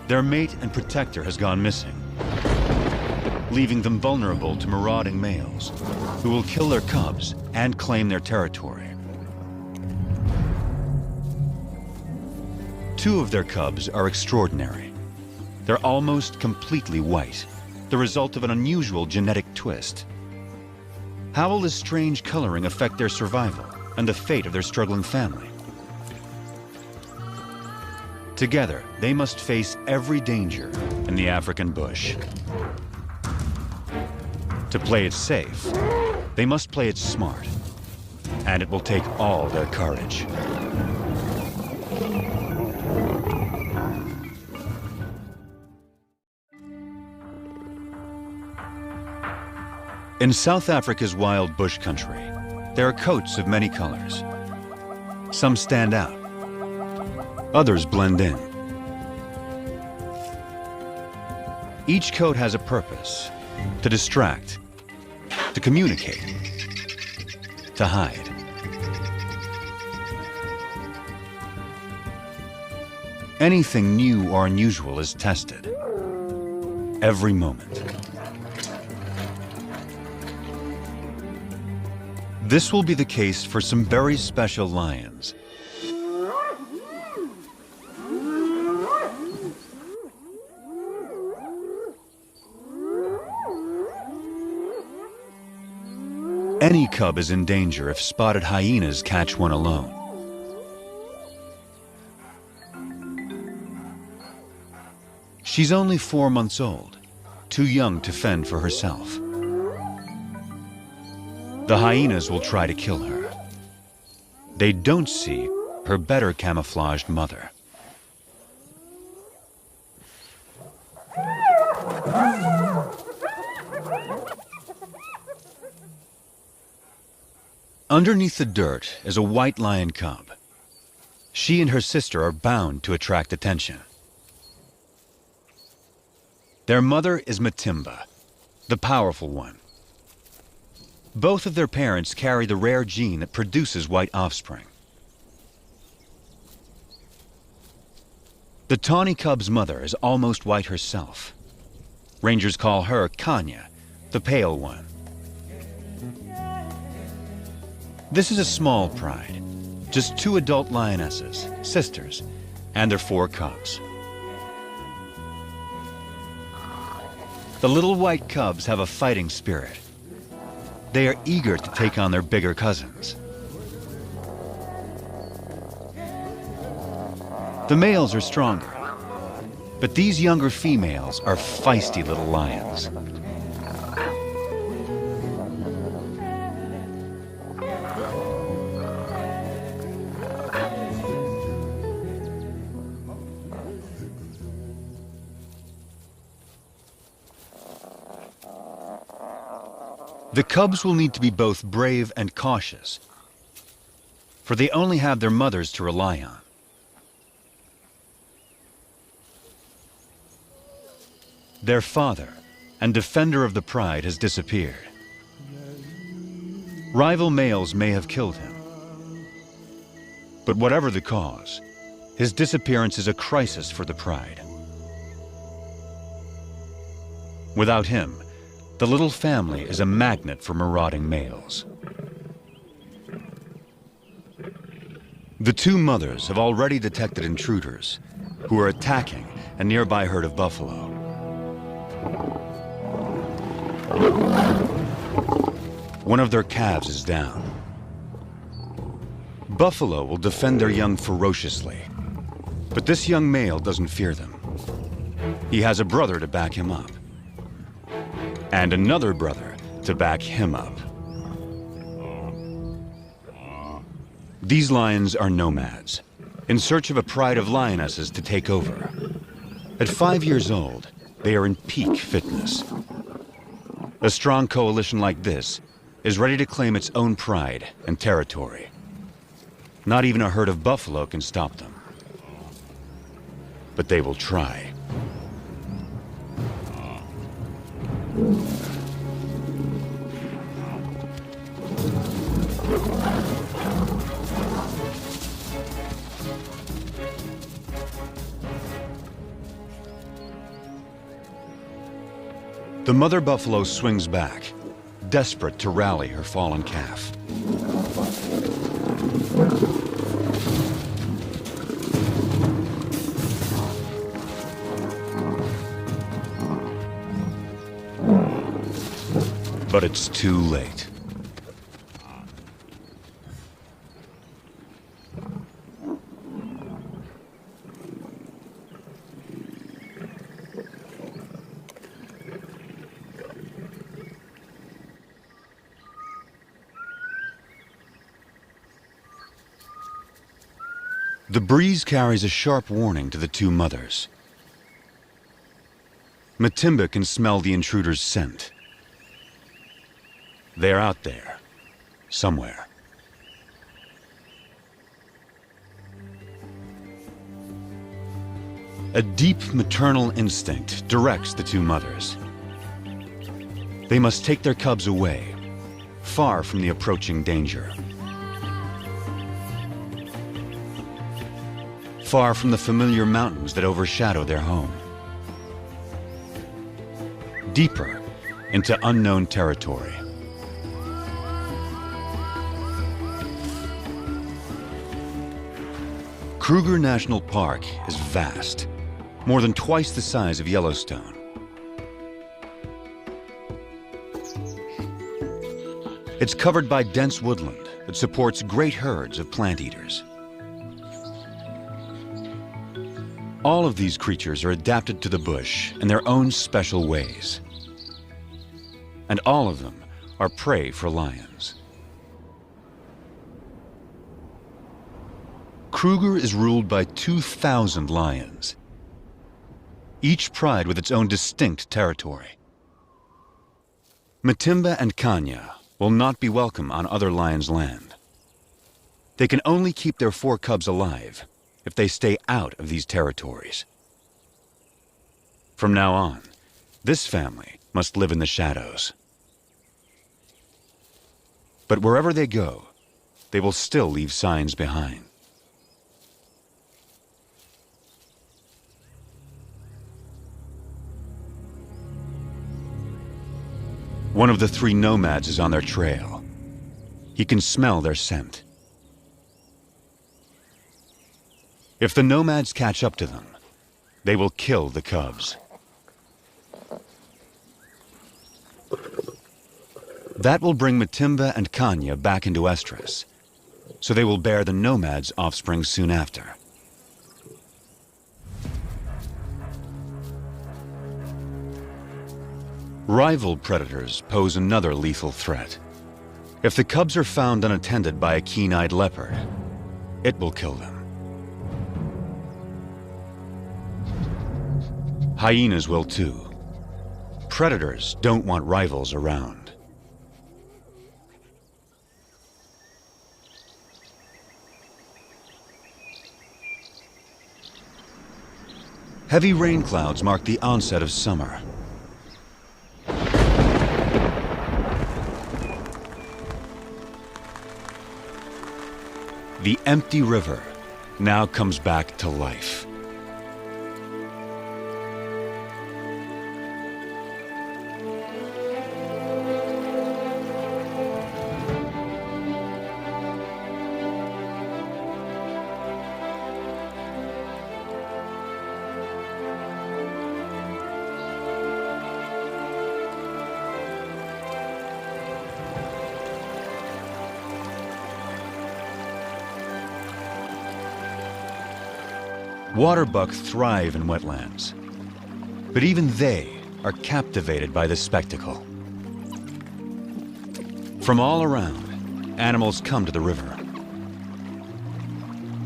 Their mate and protector has gone missing, leaving them vulnerable to marauding males who will kill their cubs and claim their territory. Two of their cubs are extraordinary. They're almost completely white, the result of an unusual genetic twist. How will this strange coloring affect their survival and the fate of their struggling family? Together, they must face every danger in the African bush. To play it safe, they must play it smart, and it will take all their courage. In South Africa's wild bush country, there are coats of many colors. Some stand out, others blend in. Each coat has a purpose: to distract, to communicate, to hide. Anything new or unusual is tested every moment. This will be the case for some very special lions. Any cub is in danger if spotted hyenas catch one alone. She's only 4 months old, too young to fend for herself. The hyenas will try to kill her. They don't see her better camouflaged mother. Underneath the dirt is a white lion cub. She and her sister are bound to attract attention. Their mother is Matimba, the powerful one. Both of their parents carry the rare gene that produces white offspring. The tawny cub's mother is almost white herself. Rangers call her Kanya, the pale one. This is a small pride, just 2 adult lionesses, sisters, and their 4 cubs. The little white cubs have a fighting spirit. They are eager to take on their bigger cousins. The males are stronger, but these younger females are feisty little lions. The cubs will need to be both brave and cautious, for they only have their mothers to rely on. Their father and defender of the pride has disappeared. Rival males may have killed him, but whatever the cause, his disappearance is a crisis for the pride. Without him, the little family is a magnet for marauding males. The 2 mothers have already detected intruders who are attacking a nearby herd of buffalo. One of their calves is down. Buffalo will defend their young ferociously, but this young male doesn't fear them. He has a brother to back him up, and another brother to back him up. These lions are nomads, in search of a pride of lionesses to take over. At 5 years old, they are in peak fitness. A strong coalition like this is ready to claim its own pride and territory. Not even a herd of buffalo can stop them. But they will try. The mother buffalo swings back, desperate to rally her fallen calf. But it's too late. The breeze carries a sharp warning to the two mothers. Matimba can smell the intruder's scent. They're out there, somewhere. A deep maternal instinct directs the two mothers. They must take their cubs away, far from the approaching danger. Far from the familiar mountains that overshadow their home. Deeper into unknown territory. Kruger National Park is vast, more than twice the size of Yellowstone. It's covered by dense woodland that supports great herds of plant eaters. All of these creatures are adapted to the bush in their own special ways. And all of them are prey for lions. Kruger is ruled by 2,000 lions, each pride with its own distinct territory. Matimba and Kanya will not be welcome on other lions' land. They can only keep their 4 cubs alive if they stay out of these territories. From now on, this family must live in the shadows. But wherever they go, they will still leave signs behind. One of the 3 nomads is on their trail. He can smell their scent. If the nomads catch up to them, they will kill the cubs. That will bring Matimba and Kanya back into estrus, so they will bear the nomads' offspring soon after. Rival predators pose another lethal threat. If the cubs are found unattended by a keen-eyed leopard, it will kill them. Hyenas will too. Predators don't want rivals around. Heavy rain clouds mark the onset of summer. The empty river now comes back to life. Waterbuck thrive in wetlands, but even they are captivated by the spectacle. From all around, animals come to the river.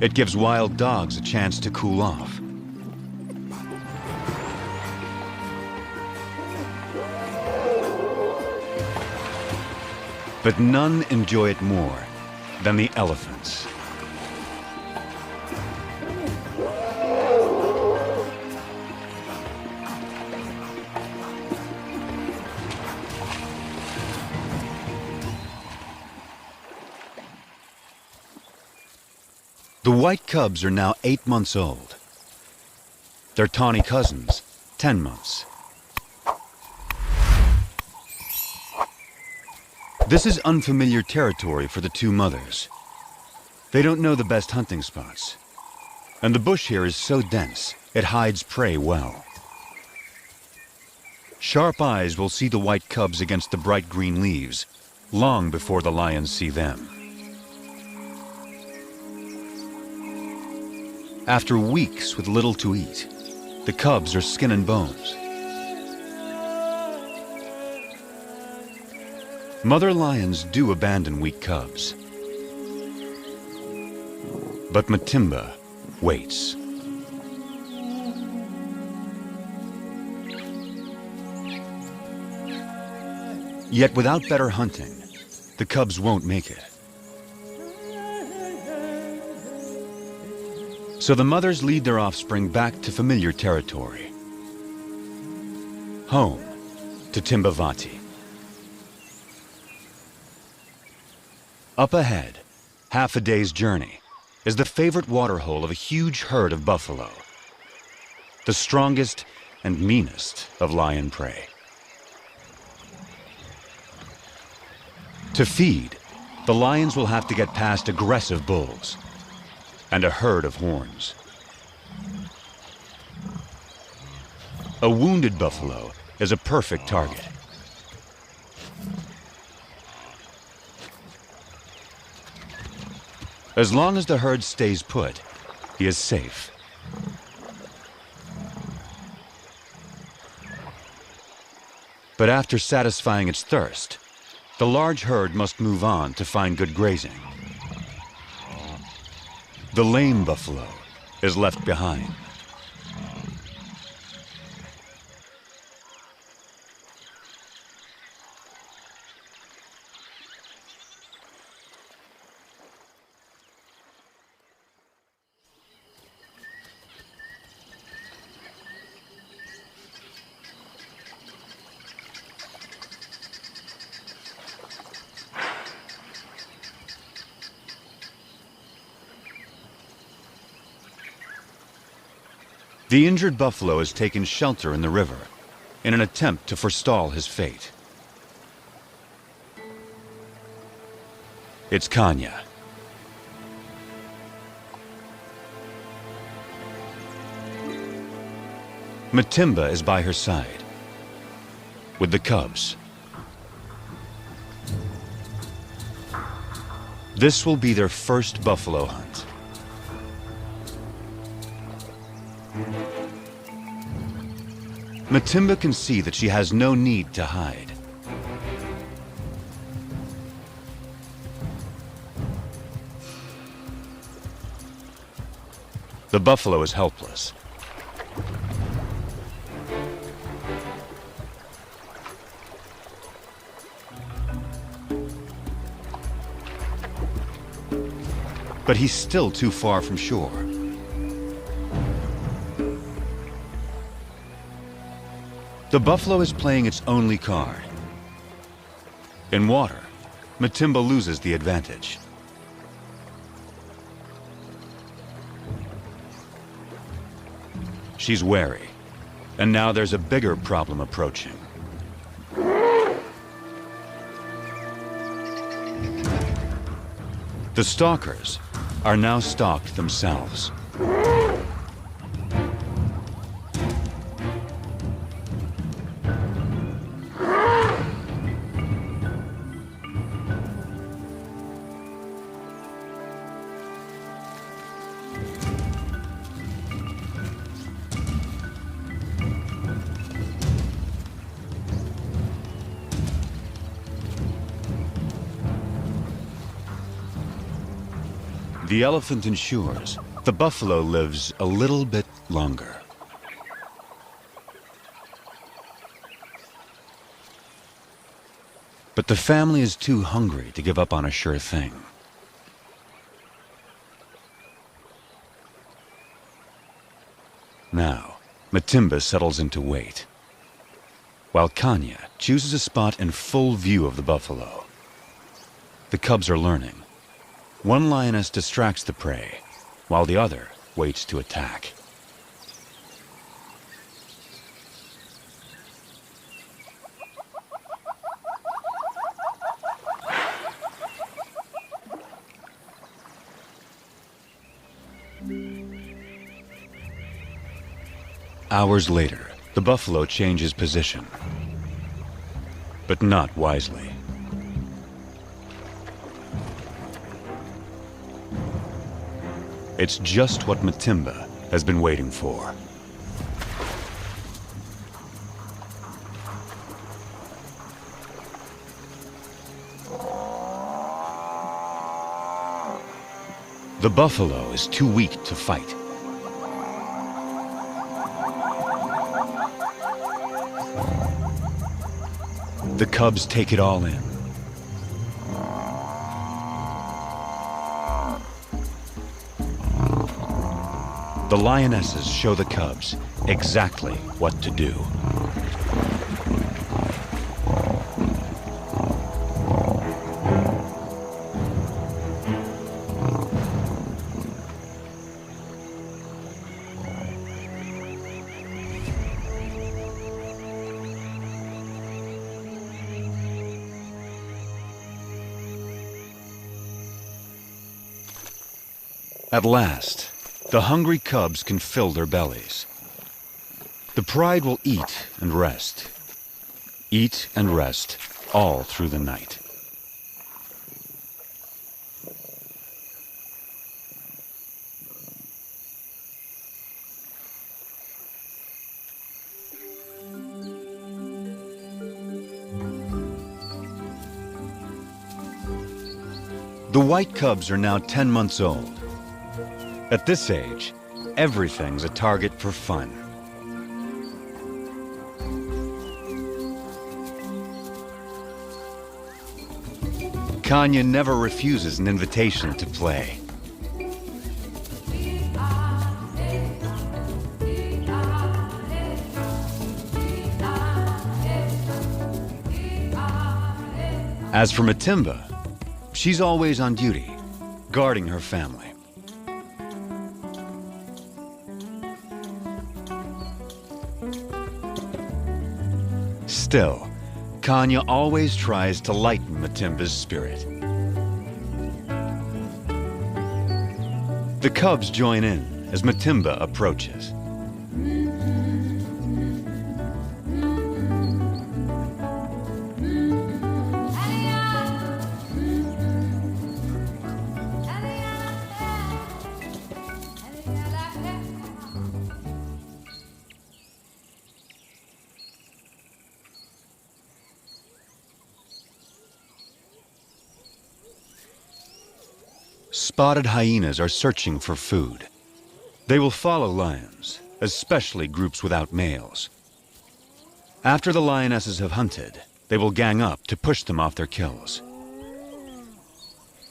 It gives wild dogs a chance to cool off. But none enjoy it more than the elephants. The white cubs are now 8 months old. Their tawny cousins, 10 months. This is unfamiliar territory for the two mothers. They don't know the best hunting spots. And the bush here is so dense, it hides prey well. Sharp eyes will see the white cubs against the bright green leaves, long before the lions see them. After weeks with little to eat, the cubs are skin and bones. Mother lions do abandon weak cubs. But Matimba waits. Yet without better hunting, the cubs won't make it. So the mothers lead their offspring back to familiar territory. Home to Timbavati. Up ahead, half a day's journey, is the favorite waterhole of a huge herd of buffalo, the strongest and meanest of lion prey. To feed, the lions will have to get past aggressive bulls and a herd of horns. A wounded buffalo is a perfect target. As long as the herd stays put, he is safe. But after satisfying its thirst, the large herd must move on to find good grazing. The lame buffalo is left behind. The injured buffalo has taken shelter in the river in an attempt to forestall his fate. It's Kanya. Matimba is by her side, with the cubs. This will be their first buffalo hunt. Matimba can see that she has no need to hide. The buffalo is helpless. But he's still too far from shore. The buffalo is playing its only card. In water, Matimba loses the advantage. She's wary, and now there's a bigger problem approaching. The stalkers are now stalked themselves. The elephant ensures the buffalo lives a little bit longer. But the family is too hungry to give up on a sure thing. Now, Matimba settles into wait, while Kanya chooses a spot in full view of the buffalo. The cubs are learning. One lioness distracts the prey, while the other waits to attack. Hours later, the buffalo changes position, but not wisely. It's just what Matimba has been waiting for. The buffalo is too weak to fight. The cubs take it all in. The lionesses show the cubs exactly what to do. At last, the hungry cubs can fill their bellies. The pride will eat and rest all through the night. The white cubs are now 10 months old. At this age, everything's a target for fun. Kanya never refuses an invitation to play. As for Matimba, she's always on duty, guarding her family. Still, Kanya always tries to lighten Matimba's spirit. The cubs join in as Matimba approaches. Spotted hyenas are searching for food. They will follow lions, especially groups without males. After the lionesses have hunted, they will gang up to push them off their kills.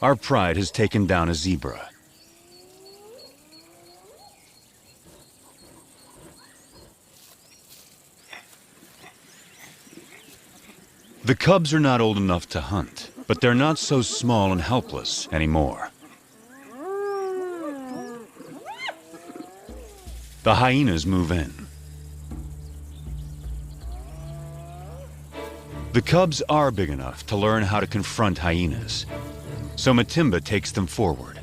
Our pride has taken down a zebra. The cubs are not old enough to hunt, but they're not so small and helpless anymore. The hyenas move in. The cubs are big enough to learn how to confront hyenas, so Matimba takes them forward.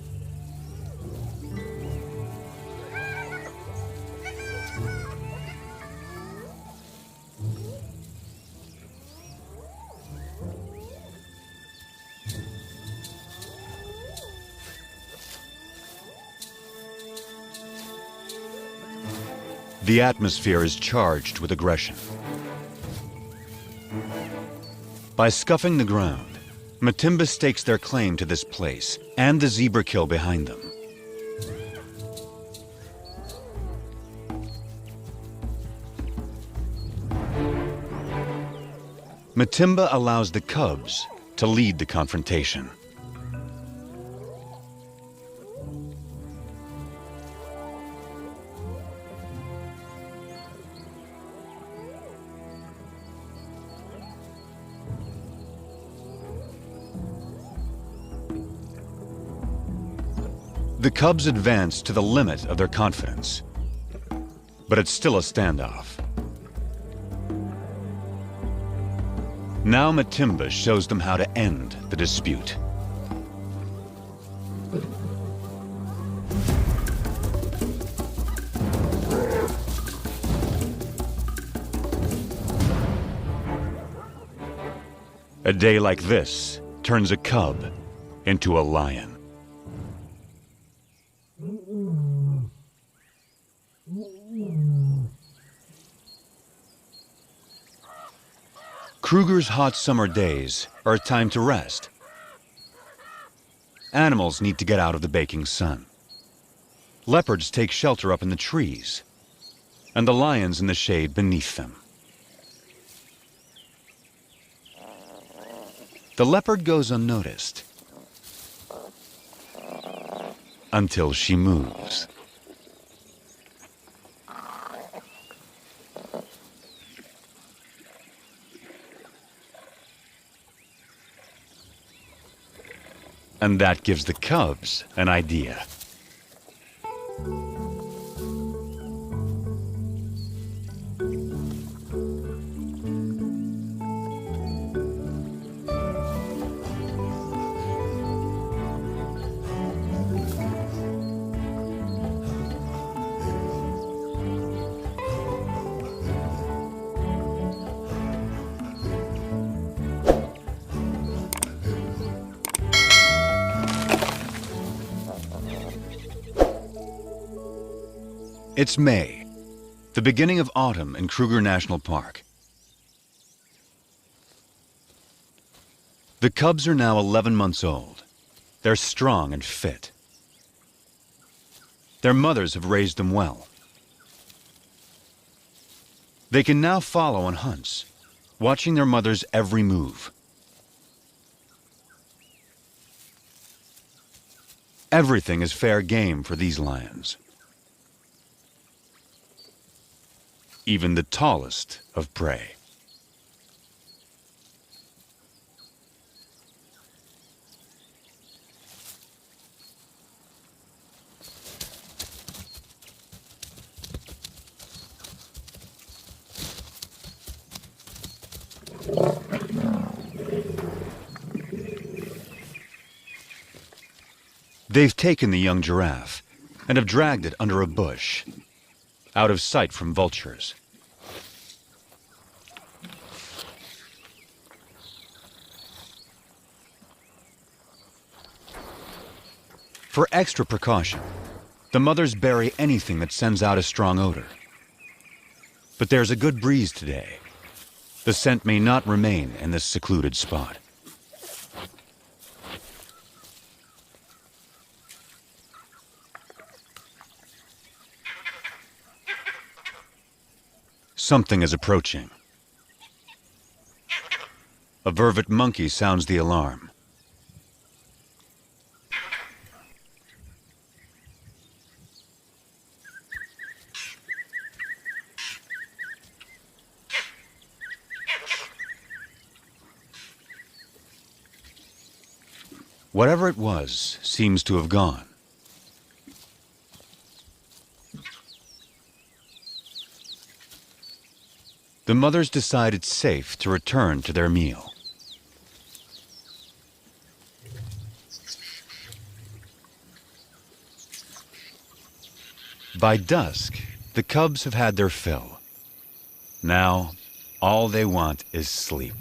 The atmosphere is charged with aggression. By scuffing the ground, Matimba stakes their claim to this place and the zebra kill behind them. Matimba allows the cubs to lead the confrontation. The cubs advance to the limit of their confidence, but it's still a standoff. Now Matimba shows them how to end the dispute. A day like this turns a cub into a lion. Kruger's hot summer days are a time to rest. Animals need to get out of the baking sun. Leopards take shelter up in the trees, and the lions in the shade beneath them. The leopard goes unnoticed until she moves. And that gives the cubs an idea. It's May, the beginning of autumn in Kruger National Park. The cubs are now 11 months old. They're strong and fit. Their mothers have raised them well. They can now follow on hunts, watching their mother's every move. Everything is fair game for these lions. Even the tallest of prey. They've taken the young giraffe and have dragged it under a bush, out of sight from vultures. For extra precaution, the mothers bury anything that sends out a strong odor. But there's a good breeze today. The scent may not remain in this secluded spot. Something is approaching. A vervet monkey sounds the alarm. Whatever it was seems to have gone. The mothers decide it's safe to return to their meal. By dusk, the cubs have had their fill. Now, all they want is sleep.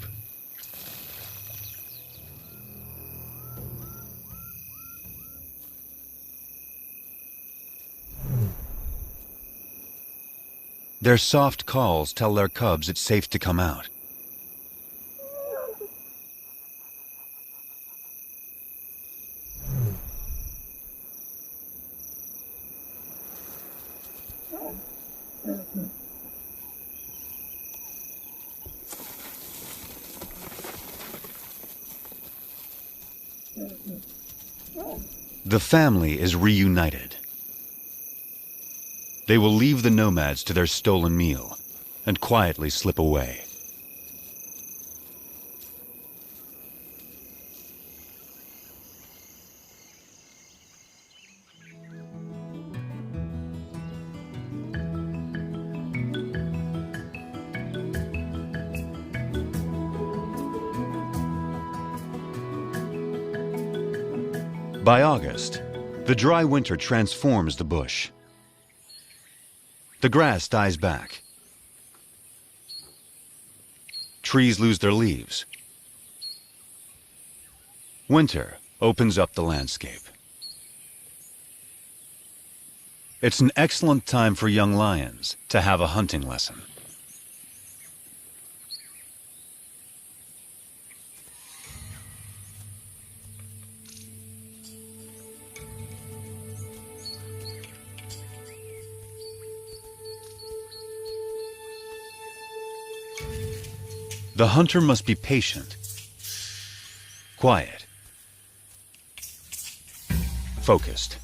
Their soft calls tell their cubs it's safe to come out. The family is reunited. They will leave the nomads to their stolen meal and quietly slip away. By August, the dry winter transforms the bush. The grass dies back. Trees lose their leaves. Winter opens up the landscape. It's an excellent time for young lions to have a hunting lesson. The hunter must be patient, quiet, focused.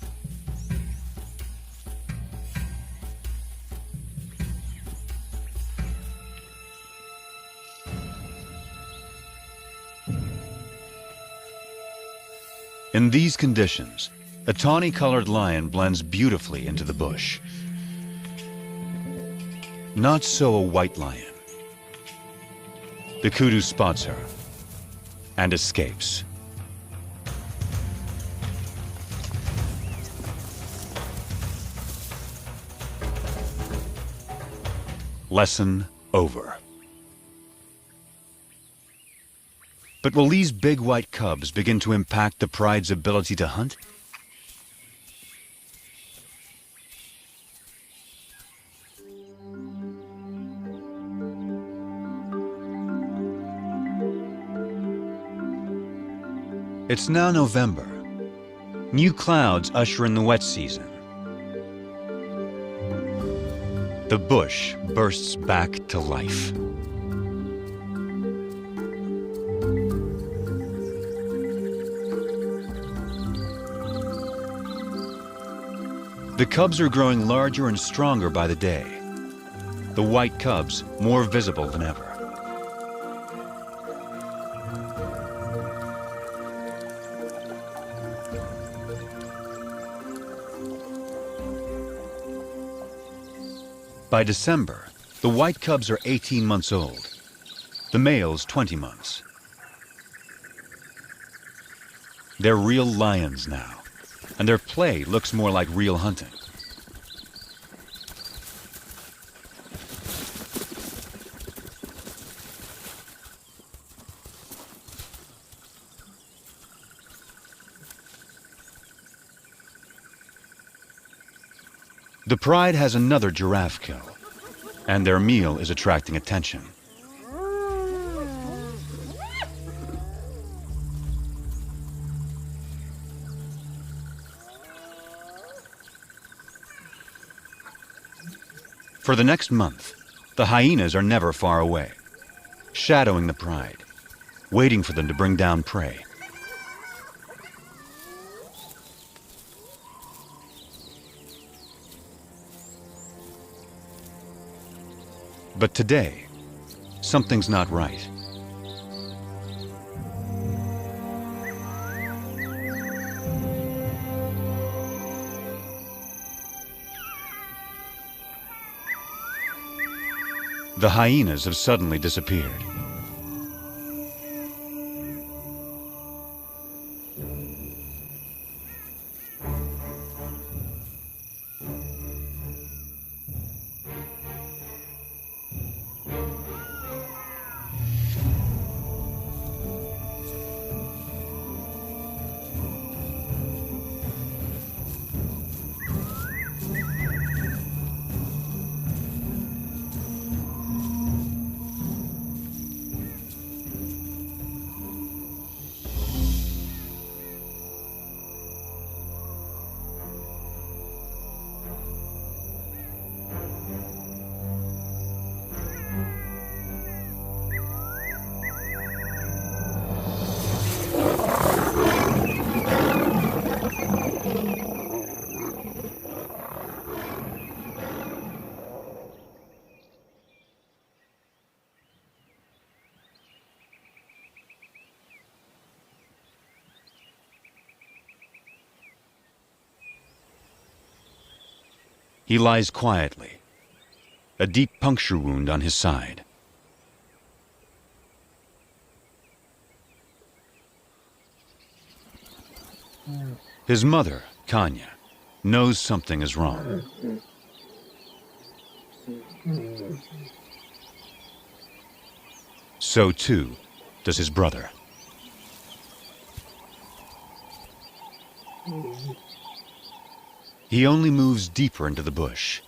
In these conditions, a tawny-colored lion blends beautifully into the bush. Not so a white lion. The kudu spots her and escapes. Lesson over. But will these big white cubs begin to impact the pride's ability to hunt? It's now November. New clouds usher in the wet season. The bush bursts back to life. The cubs are growing larger and stronger by the day. The white cubs more visible than ever. By December, the white cubs are 18 months old, the males 20 months. They're real lions now, and their play looks more like real hunting. The pride has another giraffe kill, and their meal is attracting attention. For the next month, the hyenas are never far away, shadowing the pride, waiting for them to bring down prey. But today, something's not right. The hyenas have suddenly disappeared. He lies quietly, a deep puncture wound on his side. His mother, Kanya, knows something is wrong. So too does his brother. He only moves deeper into the bush.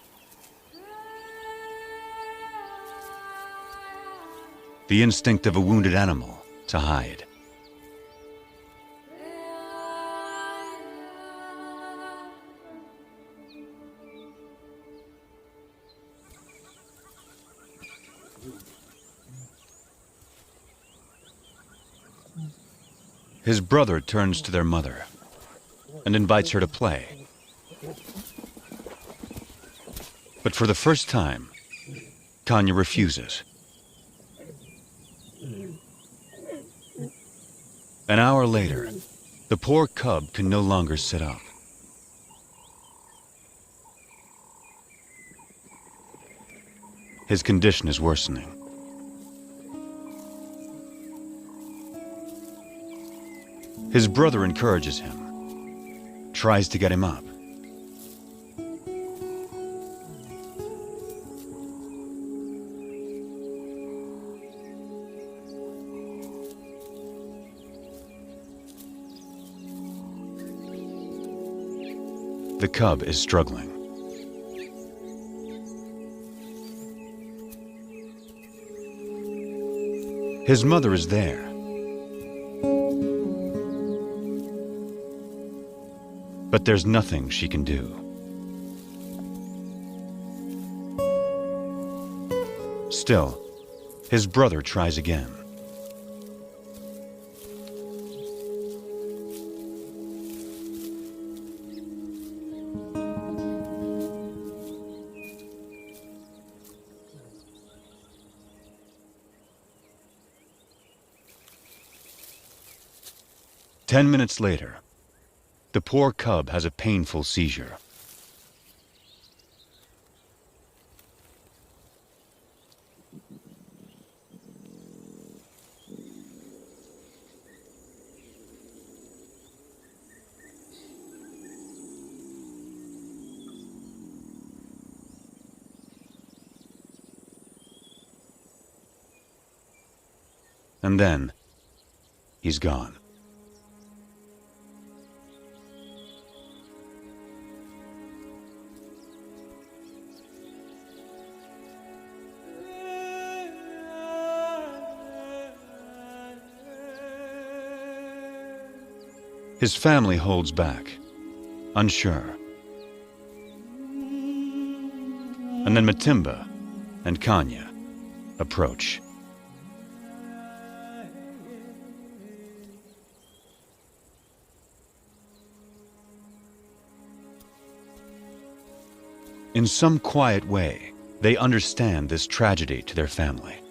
The instinct of a wounded animal to hide. His brother turns to their mother and invites her to play. But for the first time, Kanya refuses. An hour later, the poor cub can no longer sit up. His condition is worsening. His brother encourages him, tries to get him up. The cub is struggling. His mother is there. But there's nothing she can do. Still, his brother tries again. Ten minutes later, the poor cub has a painful seizure. And then, he's gone. His family holds back, unsure. And then Matimba and Kanya approach. In some quiet way, they understand this tragedy to their family.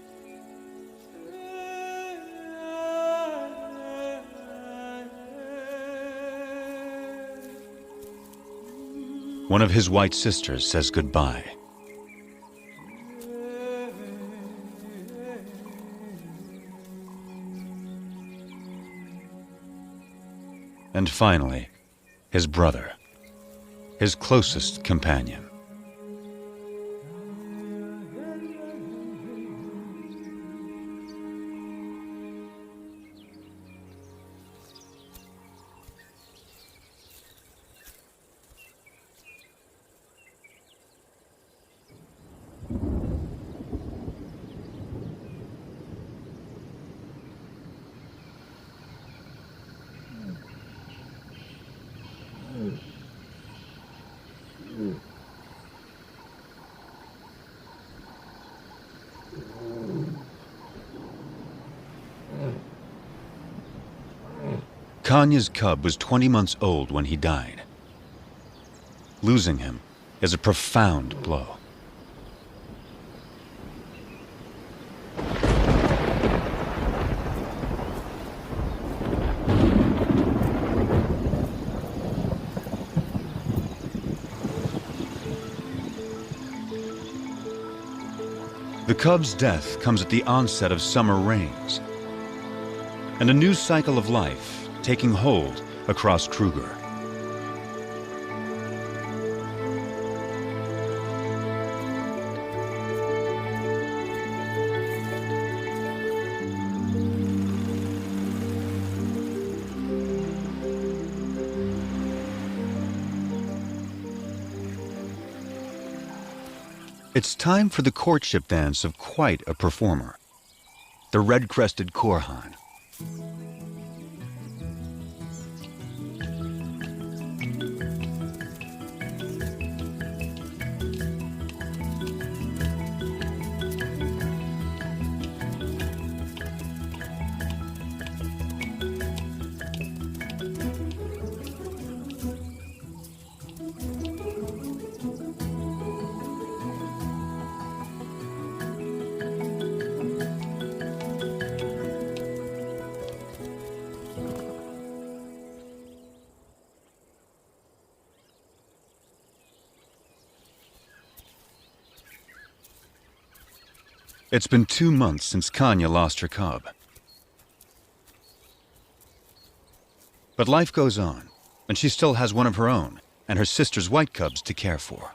One of his white sisters says goodbye. And finally, his brother, his closest companion. Kanya's cub was 20 months old when he died. Losing him is a profound blow. The cub's death comes at the onset of summer rains, and a new cycle of life taking hold across Kruger. It's time for the courtship dance of quite a performer, the red-crested korhan. It's been 2 months since Kanya lost her cub. But life goes on, and she still has one of her own and her sister's white cubs to care for.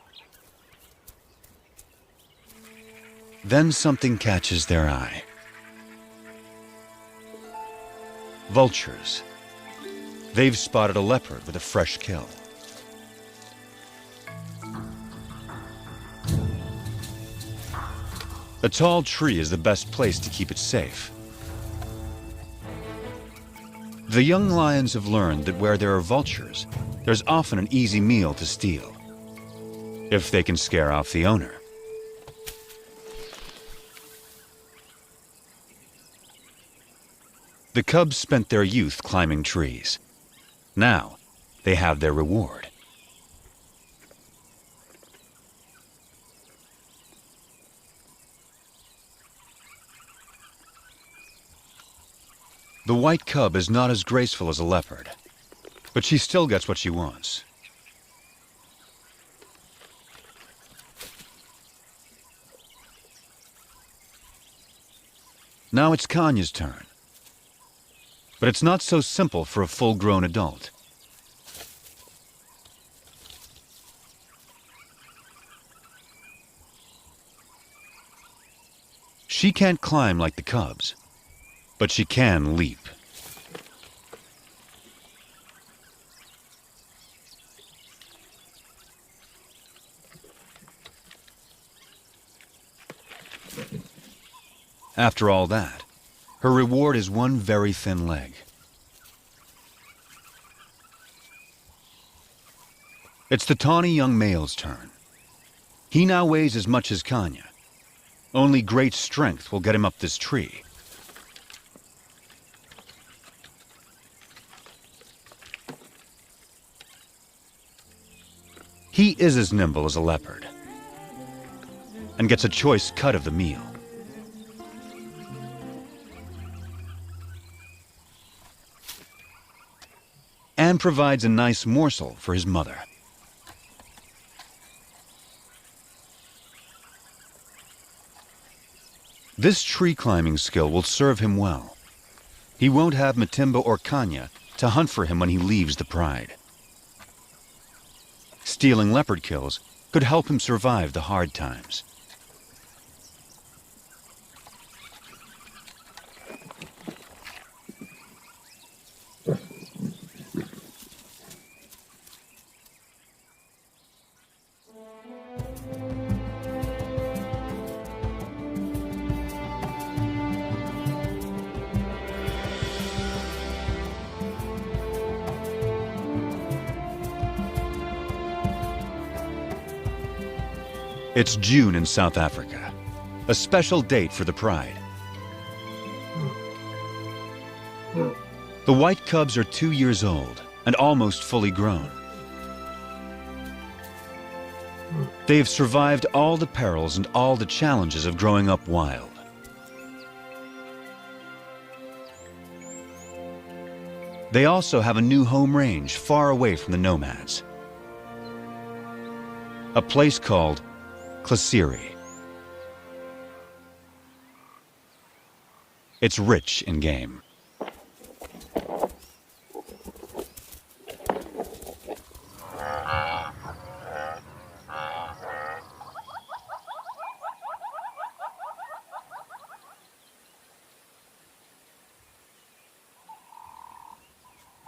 Then something catches their eye. Vultures. They've spotted a leopard with a fresh kill. A tall tree is the best place to keep it safe. The young lions have learned that where there are vultures, there's often an easy meal to steal, if they can scare off the owner. The cubs spent their youth climbing trees. Now, they have their reward. The white cub is not as graceful as a leopard, but she still gets what she wants. Now it's Kanya's turn. But it's not so simple for a full-grown adult. She can't climb like the cubs, but she can leap. After all that, her reward is one very thin leg. It's the tawny young male's turn. He now weighs as much as Kanya. Only great strength will get him up this tree. He is as nimble as a leopard and gets a choice cut of the meal. And provides a nice morsel for his mother. This tree climbing skill will serve him well. He won't have Matimba or Kanya to hunt for him when he leaves the pride. Stealing leopard kills could help him survive the hard times. It's June in South Africa, a special date for the pride. The white cubs are 2 years old and almost fully grown. They have survived all the perils and all the challenges of growing up wild. They also have a new home range far away from the nomads. A place called Klasiri. It's rich in game.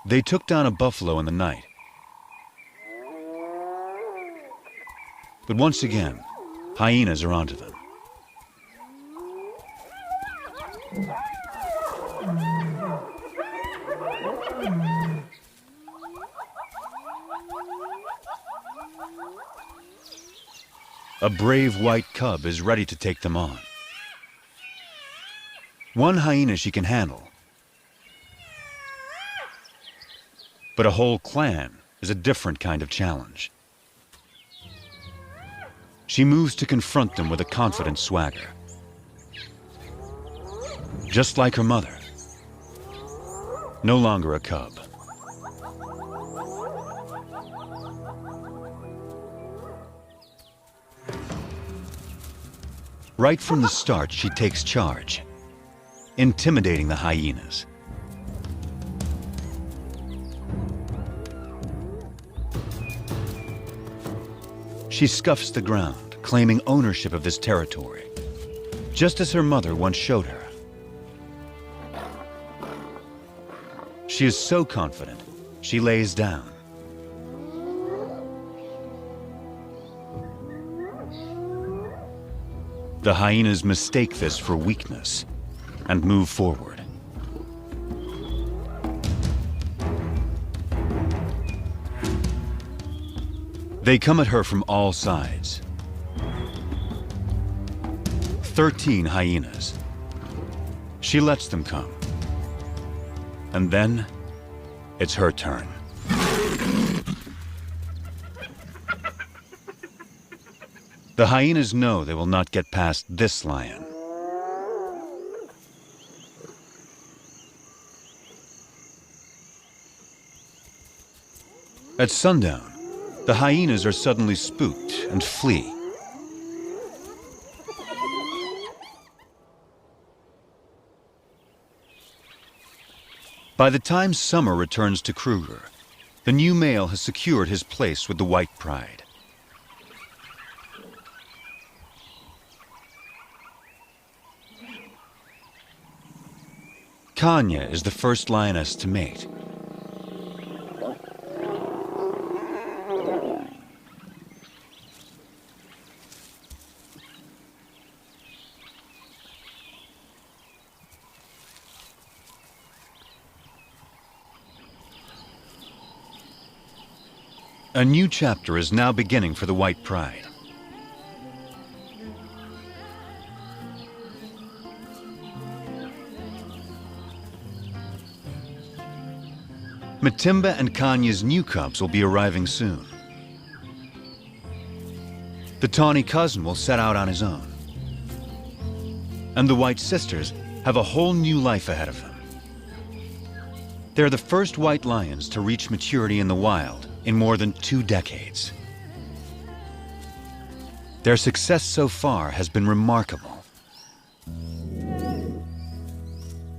They took down a buffalo in the night. But once again, Hyenas are onto them. A brave white cub is ready to take them on. One hyena she can handle, but a whole clan is a different kind of challenge. She moves to confront them with a confident swagger. Just like her mother, no longer a cub. Right from the start, she takes charge, intimidating the hyenas. She scuffs the ground, claiming ownership of this territory, just as her mother once showed her. She is so confident, she lays down. The hyenas mistake this for weakness and move forward. They come at her from all sides. 13 hyenas. She lets them come. And then, it's her turn. The hyenas know they will not get past this lion. At sundown, the hyenas are suddenly spooked and flee. By the time summer returns to Kruger, the new male has secured his place with the white pride. Kanya is the first lioness to mate. A new chapter is now beginning for the white pride. Matimba and Kanya's new cubs will be arriving soon. The tawny cousin will set out on his own. And the white sisters have a whole new life ahead of them. They're the first white lions to reach maturity in the wild in more than 2 decades. Their success so far has been remarkable.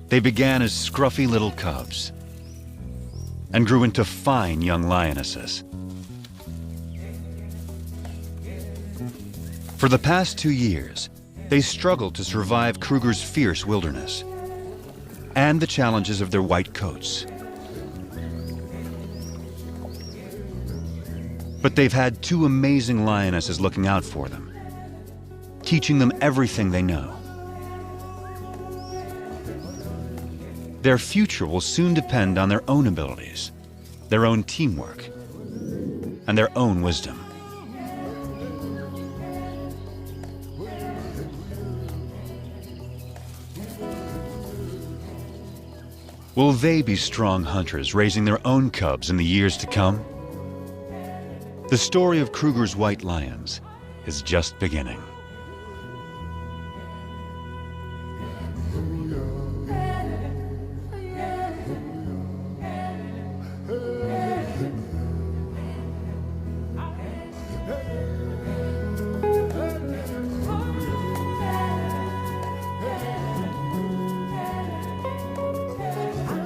They began as scruffy little cubs and grew into fine young lionesses. For the past 2 years, they struggled to survive Kruger's fierce wilderness and the challenges of their white coats. But they've had 2 amazing lionesses looking out for them, teaching them everything they know. Their future will soon depend on their own abilities, their own teamwork, and their own wisdom. Will they be strong hunters raising their own cubs in the years to come? The story of Kruger's white lions is just beginning.